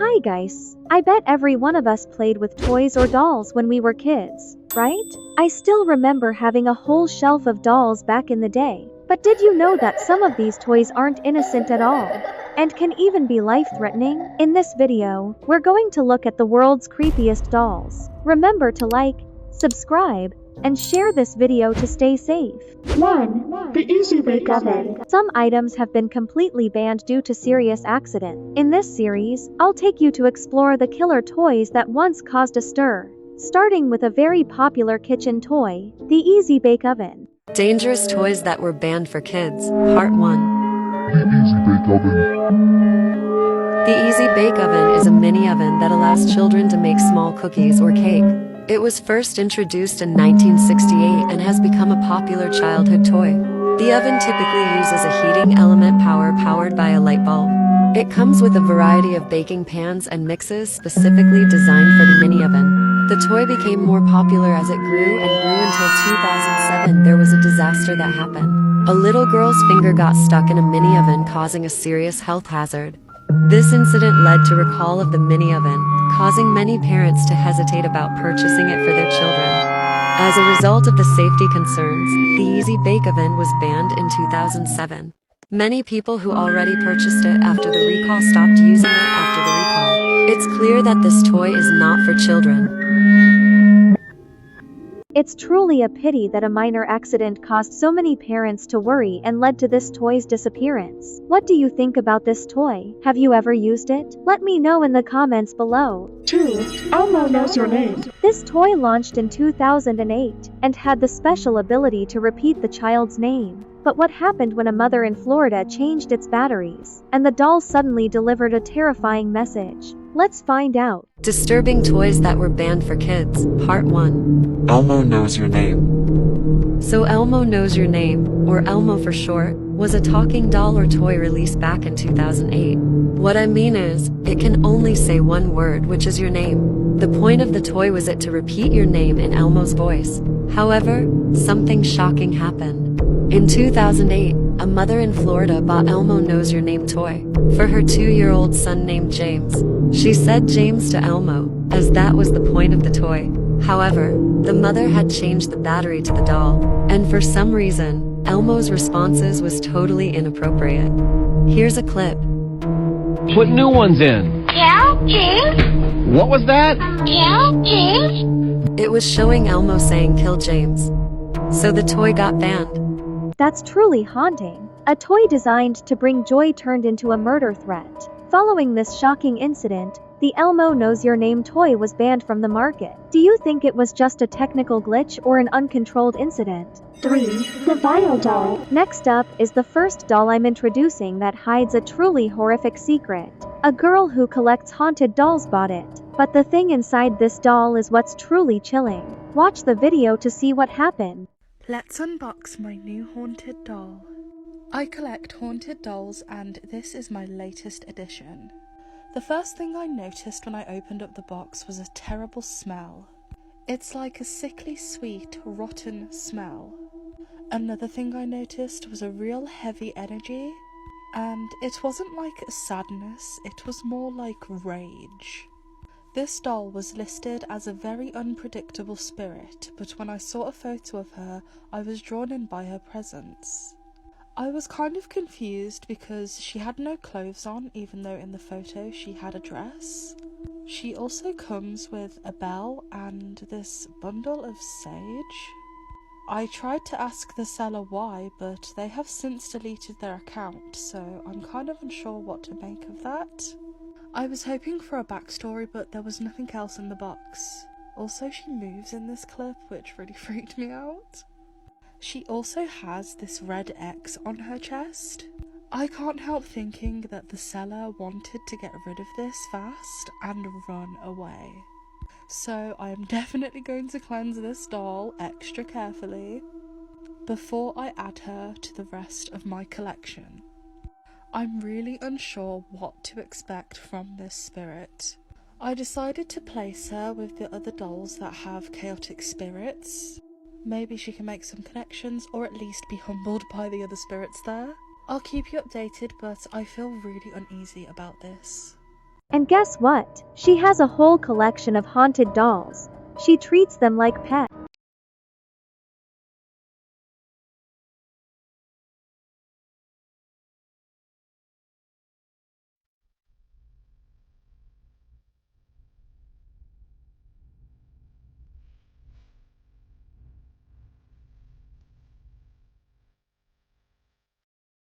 Hi guys, I bet every one of us played with toys or dolls when we were kids, right? I still remember having a whole shelf of dolls back in the day. But did you know that some of these toys aren't innocent at all? And can even be life-threatening? In this video, we're going to look at the world's creepiest dolls. Remember to like, subscribe, and share this video to stay safe. 1. The Easy Bake Oven. Some items have been completely banned due to serious accident. In this series, I'll take you to explore the killer toys that once caused a stir. Starting with a very popular kitchen toy, the Easy Bake Oven. Dangerous toys that were banned for kids, Part 1. The Easy Bake Oven. The Easy Bake Oven is a mini oven that allows children to make small cookies or cake. It was first introduced in 1968 and has become a popular childhood toy. The oven typically uses a heating element powered by a light bulb. It comes with a variety of baking pans and mixes specifically designed for the mini oven. The toy became more popular as it grew until 2007 there was a disaster that happened. A little girl's finger got stuck in a mini oven, causing a serious health hazard. This incident led to recall of the mini oven, causing many parents to hesitate about purchasing it for their children. As a result of the safety concerns, the Easy Bake Oven was banned in 2007. Many people who already purchased it after the recall stopped using it after the recall. It's clear that this toy is not for children. It's truly a pity that a minor accident caused so many parents to worry and led to this toy's disappearance. What do you think about this toy? Have you ever used it? Let me know in the comments below. 2. Elmo Knows Your Name. This toy launched in 2008 and had the special ability to repeat the child's name. But what happened when a mother in Florida changed its batteries, and the doll suddenly delivered a terrifying message? Let's find out. Disturbing toys that were banned for kids, Part 1. Elmo Knows Your Name. So Elmo Knows Your Name, or Elmo for short, was a talking doll or toy released back in 2008. What I mean is, it can only say one word, which is your name. The point of the toy was it to repeat your name in Elmo's voice. However, something shocking happened. In 2008, a mother in Florida bought Elmo Knows Your Name toy for her 2-year-old son named James. She said James to Elmo, as that was the point of the toy. However, the mother had changed the battery to the doll, and for some reason, Elmo's responses was totally inappropriate. Here's a clip. Put new ones in. Kill James? What was that? Kill James? It was showing Elmo saying kill James. So the toy got banned. That's truly haunting. A toy designed to bring joy turned into a murder threat. Following this shocking incident, the Elmo Knows Your Name toy was banned from the market. Do you think it was just a technical glitch or an uncontrolled incident? 3. The Vile Doll. Next up is the first doll I'm introducing that hides a truly horrific secret. A girl who collects haunted dolls bought it. But the thing inside this doll is what's truly chilling. Watch the video to see what happened. Let's unbox my new haunted doll. I collect haunted dolls and this is my latest addition. The first thing I noticed when I opened up the box was a terrible smell. It's like a sickly sweet, rotten smell. Another thing I noticed was a real heavy energy, and it wasn't like sadness, it was more like rage. This doll was listed as a very unpredictable spirit, but when I saw a photo of her, I was drawn in by her presence. I was kind of confused because she had no clothes on, even though in the photo she had a dress. She also comes with a bell and this bundle of sage. I tried to ask the seller why, but they have since deleted their account, so I'm kind of unsure what to make of that. I was hoping for a backstory, but there was nothing else in the box. Also, she moves in this clip, which really freaked me out. She also has this red X on her chest. I can't help thinking that the seller wanted to get rid of this fast and run away. So I am definitely going to cleanse this doll extra carefully before I add her to the rest of my collection. I'm really unsure what to expect from this spirit. I decided to place her with the other dolls that have chaotic spirits. Maybe she can make some connections or at least be humbled by the other spirits there. I'll keep you updated, but I feel really uneasy about this. And guess what? She has a whole collection of haunted dolls. She treats them like pets.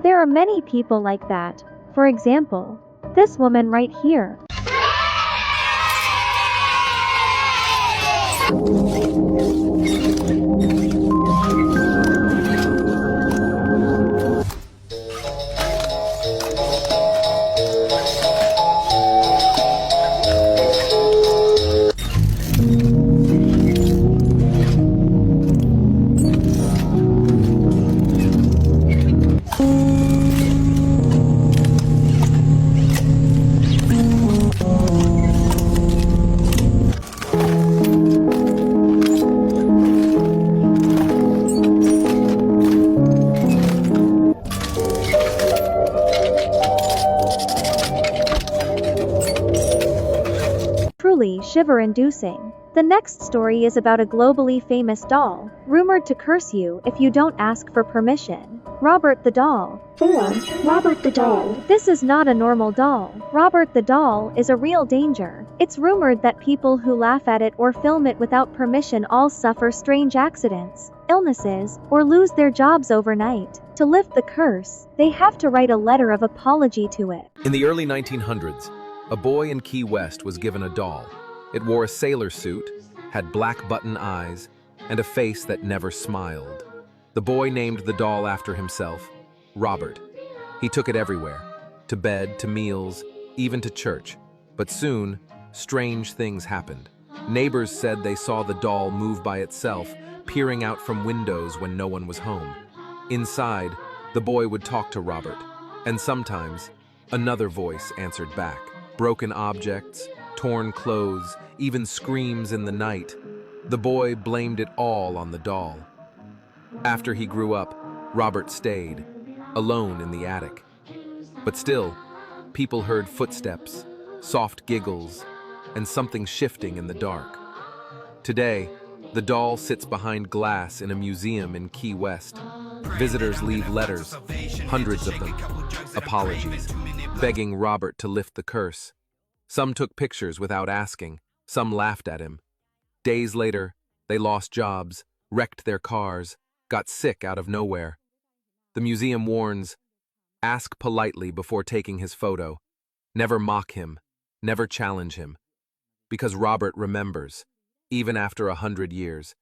There are many people like that. For example, this woman right here. Truly shiver-inducing. The next story is about a globally famous doll, rumored to curse you if you don't ask for permission. Robert the doll. 4. Robert the doll. This is not a normal doll. Robert the doll is a real danger. It's rumored that people who laugh at it or film it without permission all suffer strange accidents, illnesses, or lose their jobs overnight. To lift the curse, they have to write a letter of apology to it. In the early 1900s, a boy in Key West was given a doll. It wore a sailor suit, had black button eyes, and a face that never smiled. The boy named the doll after himself, Robert. He took it everywhere, to bed, to meals, even to church. But soon, strange things happened. Neighbors said they saw the doll move by itself, peering out from windows when no one was home. Inside, the boy would talk to Robert, and sometimes, another voice answered back. Broken objects, torn clothes, even screams in the night. The boy blamed it all on the doll. After he grew up, Robert stayed, alone in the attic. But still, people heard footsteps, soft giggles, and something shifting in the dark. Today, the doll sits behind glass in a museum in Key West. Visitors leave letters, hundreds of them, apologies, begging Robert to lift the curse. Some took pictures without asking, some laughed at him. Days later, they lost jobs, wrecked their cars, got sick out of nowhere. The museum warns, ask politely before taking his photo. Never mock him, never challenge him. Because Robert remembers, even after 100 years.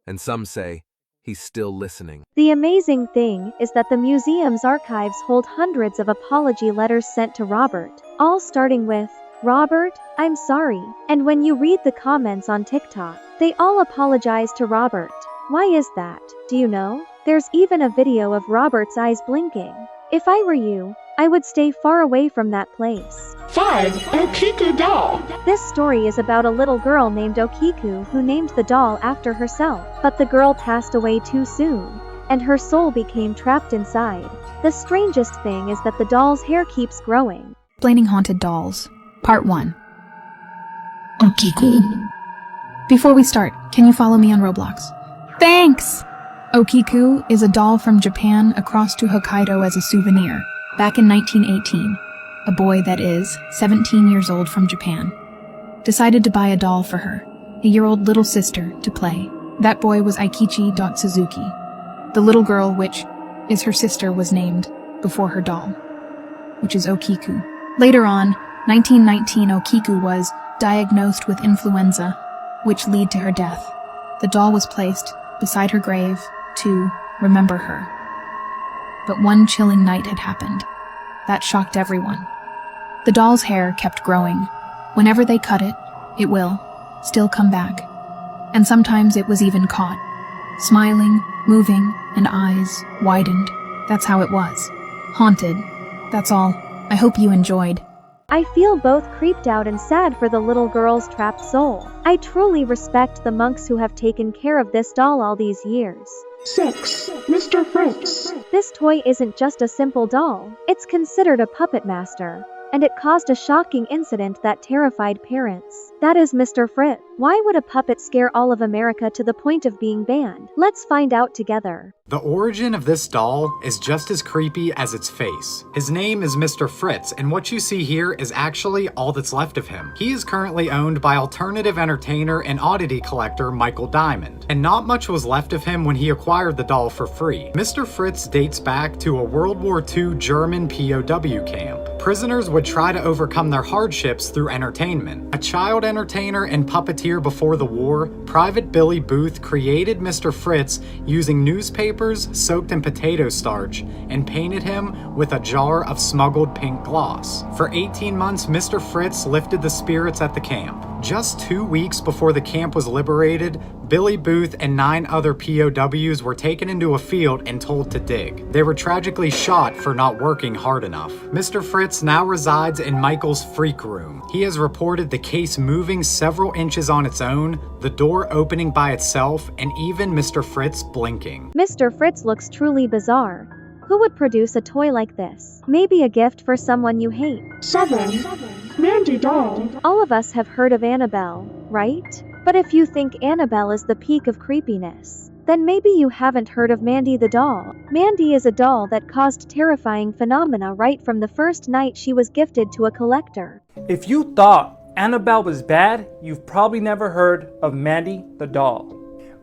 And some say, he's still listening. The amazing thing is that the museum's archives hold hundreds of apology letters sent to Robert, all starting with, "Robert, I'm sorry." And when you read the comments on TikTok, they all apologize to Robert. Why is that? Do you know? There's even a video of Robert's eyes blinking. If I were you, I would stay far away from that place. 5. Okiku doll. This story is about a little girl named Okiku who named the doll after herself, but the girl passed away too soon, and her soul became trapped inside. The strangest thing is that the doll's hair keeps growing. Explaining Haunted Dolls, Part 1. Okiku. Before we start, can you follow me on Roblox? Thanks! Okiku is a doll from Japan across to Hokkaido as a souvenir. Back in 1918, a boy that is 17 years old from Japan decided to buy a doll for her, a year-old little sister, to play. That boy was Aikichi Suzuki. The little girl, which is her sister, was named before her doll, which is Okiku. Later on, 1919, Okiku was diagnosed with influenza, which led to her death. The doll was placed beside her grave to remember her. But one chilling night had happened. That shocked everyone. The doll's hair kept growing. Whenever they cut it, it will still come back. And sometimes it was even caught, smiling, moving, and eyes widened. That's how it was. Haunted. That's all. I hope you enjoyed. I feel both creeped out and sad for the little girl's trapped soul. I truly respect the monks who have taken care of this doll all these years. 6. Mr. Fritz. This toy isn't just a simple doll, it's considered a puppet master. and it caused a shocking incident that terrified parents. That is Mr. Fritz. Why would a puppet scare all of America to the point of being banned? Let's find out together. The origin of this doll is just as creepy as its face. His name is Mr. Fritz, and what you see here is actually all that's left of him. He is currently owned by alternative entertainer and oddity collector Michael Diamond, and not much was left of him when he acquired the doll for free. Mr. Fritz dates back to a World War II German POW camp. Prisoners would try to overcome their hardships through entertainment. A child entertainer and puppeteer before the war, Private Billy Booth created Mr. Fritz using newspapers soaked in potato starch and painted him with a jar of smuggled pink gloss. For 18 months, Mr. Fritz lifted the spirits at the camp. Just 2 weeks before the camp was liberated, Billy Booth and 9 other POWs were taken into a field and told to dig. They were tragically shot for not working hard enough. Mr. Fritz now resides in Michael's freak room. He has reported the case moving several inches on its own, the door opening by itself, and even Mr. Fritz blinking. Mr. Fritz looks truly bizarre. Who would produce a toy like this? Maybe a gift for someone you hate. 7. Mandy doll. All of us have heard of Annabelle, right? But if you think Annabelle is the peak of creepiness, then maybe you haven't heard of Mandy the doll. Mandy is a doll that caused terrifying phenomena right from the first night she was gifted to a collector. If you thought Annabelle was bad, you've probably never heard of Mandy the doll.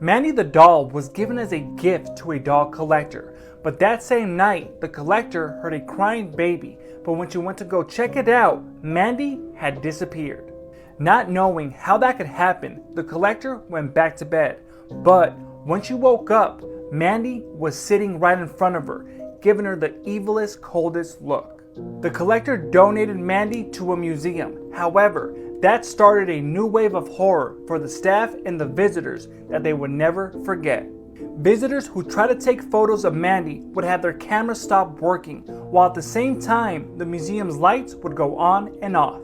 Mandy the doll was given as a gift to a doll collector, but that same night, the collector heard a crying baby, but when she went to go check it out, Mandy had disappeared. Not knowing how that could happen, the collector went back to bed, but when she woke up, Mandy was sitting right in front of her, giving her the evilest, coldest look. The collector donated Mandy to a museum. However, that started a new wave of horror for the staff and the visitors that they would never forget. Visitors who tried to take photos of Mandy would have their cameras stop working, while at the same time, the museum's lights would go on and off.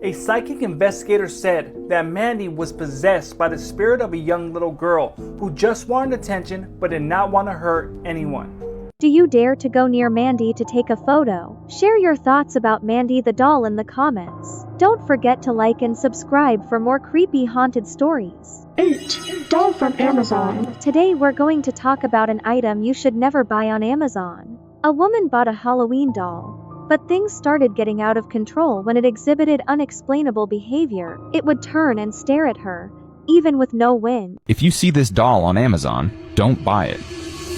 A psychic investigator said that Mandy was possessed by the spirit of a young little girl who just wanted attention but did not want to hurt anyone. Do you dare to go near Mandy to take a photo? Share your thoughts about Mandy the doll in the comments. Don't forget to like and subscribe for more creepy haunted stories. 8. Doll from Amazon. Today we're going to talk about an item you should never buy on Amazon. A woman bought a Halloween doll, but things started getting out of control when it exhibited unexplainable behavior. It would turn and stare at her, even with no wind. If you see this doll on Amazon, don't buy it.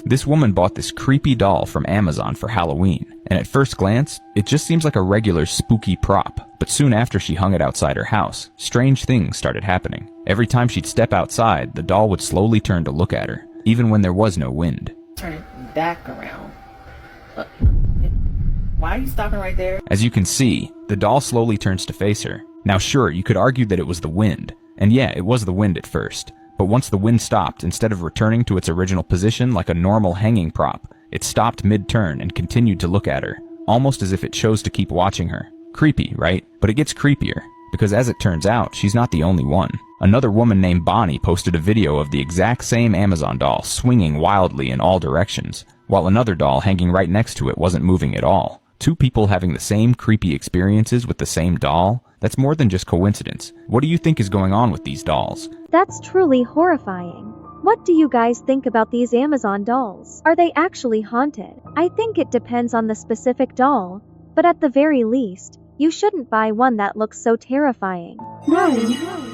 This woman bought this creepy doll from Amazon for Halloween, and at first glance, it just seems like a regular spooky prop. But soon after she hung it outside her house, strange things started happening. Every time she'd step outside, the doll would slowly turn to look at her, even when there was no wind. Turn it back around. Why are you stopping right there? As you can see, the doll slowly turns to face her. Now sure, you could argue that it was the wind. And yeah, it was the wind at first. But once the wind stopped, instead of returning to its original position like a normal hanging prop, it stopped mid-turn and continued to look at her, almost as if it chose to keep watching her. Creepy, right? But it gets creepier, because as it turns out, she's not the only one. Another woman named Bonnie posted a video of the exact same Amazon doll swinging wildly in all directions, while another doll hanging right next to it wasn't moving at all. 2 people having the same creepy experiences with the same doll? That's more than just coincidence. What do you think is going on with these dolls? That's truly horrifying. What do you guys think about these Amazon dolls? Are they actually haunted? I think it depends on the specific doll, but at the very least, you shouldn't buy one that looks so terrifying. 9.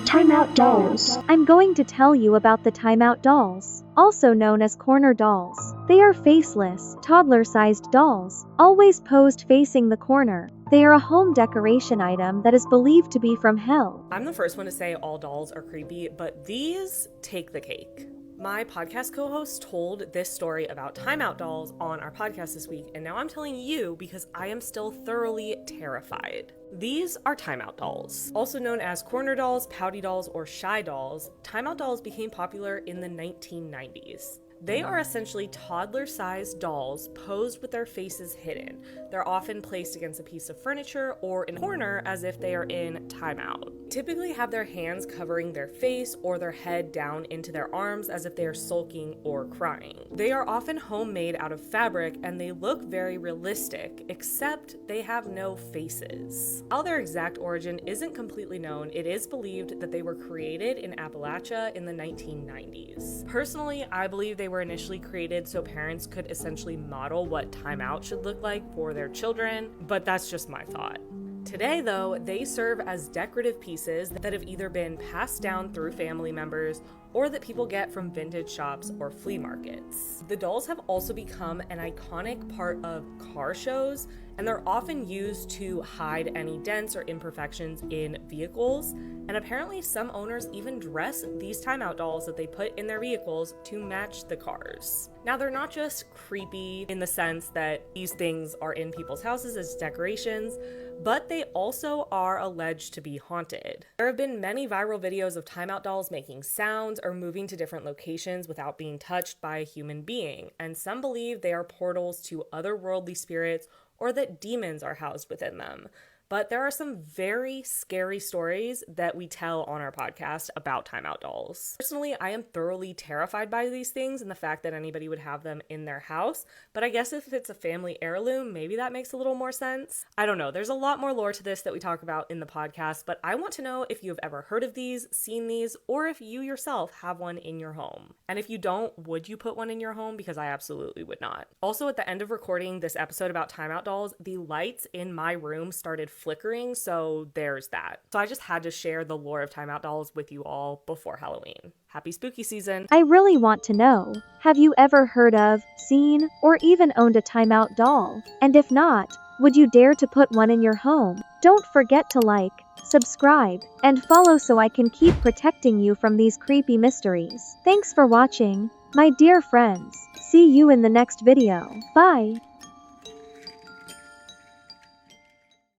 Timeout dolls. I'm going to tell you about the timeout dolls, also known as corner dolls. They are faceless, toddler-sized dolls, always posed facing the corner. They are a home decoration item that is believed to be from hell. I'm the first one to say all dolls are creepy, but these take the cake. My podcast co-host told this story about timeout dolls on our podcast this week, and now I'm telling you because I am still thoroughly terrified. These are timeout dolls. Also known as corner dolls, pouty dolls, or shy dolls, timeout dolls became popular in the 1990s. They are essentially toddler-sized dolls posed with their faces hidden. They're often placed against a piece of furniture or in a corner as if they are in timeout. Typically have their hands covering their face or their head down into their arms as if they are sulking or crying. They are often homemade out of fabric and they look very realistic, except they have no faces. While their exact origin isn't completely known, it is believed that they were created in Appalachia in the 1990s. Personally, I believe they were initially created so parents could essentially model what timeout should look like for their children, but that's just my thought. Today, though, they serve as decorative pieces that have either been passed down through family members or that people get from vintage shops or flea markets. The dolls have also become an iconic part of car shows, and they're often used to hide any dents or imperfections in vehicles, and apparently some owners even dress these timeout dolls that they put in their vehicles to match the cars. Now, they're not just creepy in the sense that these things are in people's houses as decorations, but they also are alleged to be haunted. There have been many viral videos of timeout dolls making sounds or moving to different locations without being touched by a human being, and some believe they are portals to otherworldly spirits or that demons are housed within them. But there are some very scary stories that we tell on our podcast about timeout dolls. Personally, I am thoroughly terrified by these things and the fact that anybody would have them in their house, but I guess if it's a family heirloom, maybe that makes a little more sense. I don't know, there's a lot more lore to this that we talk about in the podcast, but I want to know if you've ever heard of these, seen these, or if you yourself have one in your home. And if you don't, would you put one in your home? Because I absolutely would not. Also, at the end of recording this episode about timeout dolls, the lights in my room started flickering, so there's that. So I just had to share the lore of timeout dolls with you all before Halloween. Happy spooky season! I really want to know, have you ever heard of, seen, or even owned a timeout doll? And if not, would you dare to put one in your home? Don't forget to like, subscribe, and follow so I can keep protecting you from these creepy mysteries. Thanks for watching, my dear friends. See you in the next video. Bye!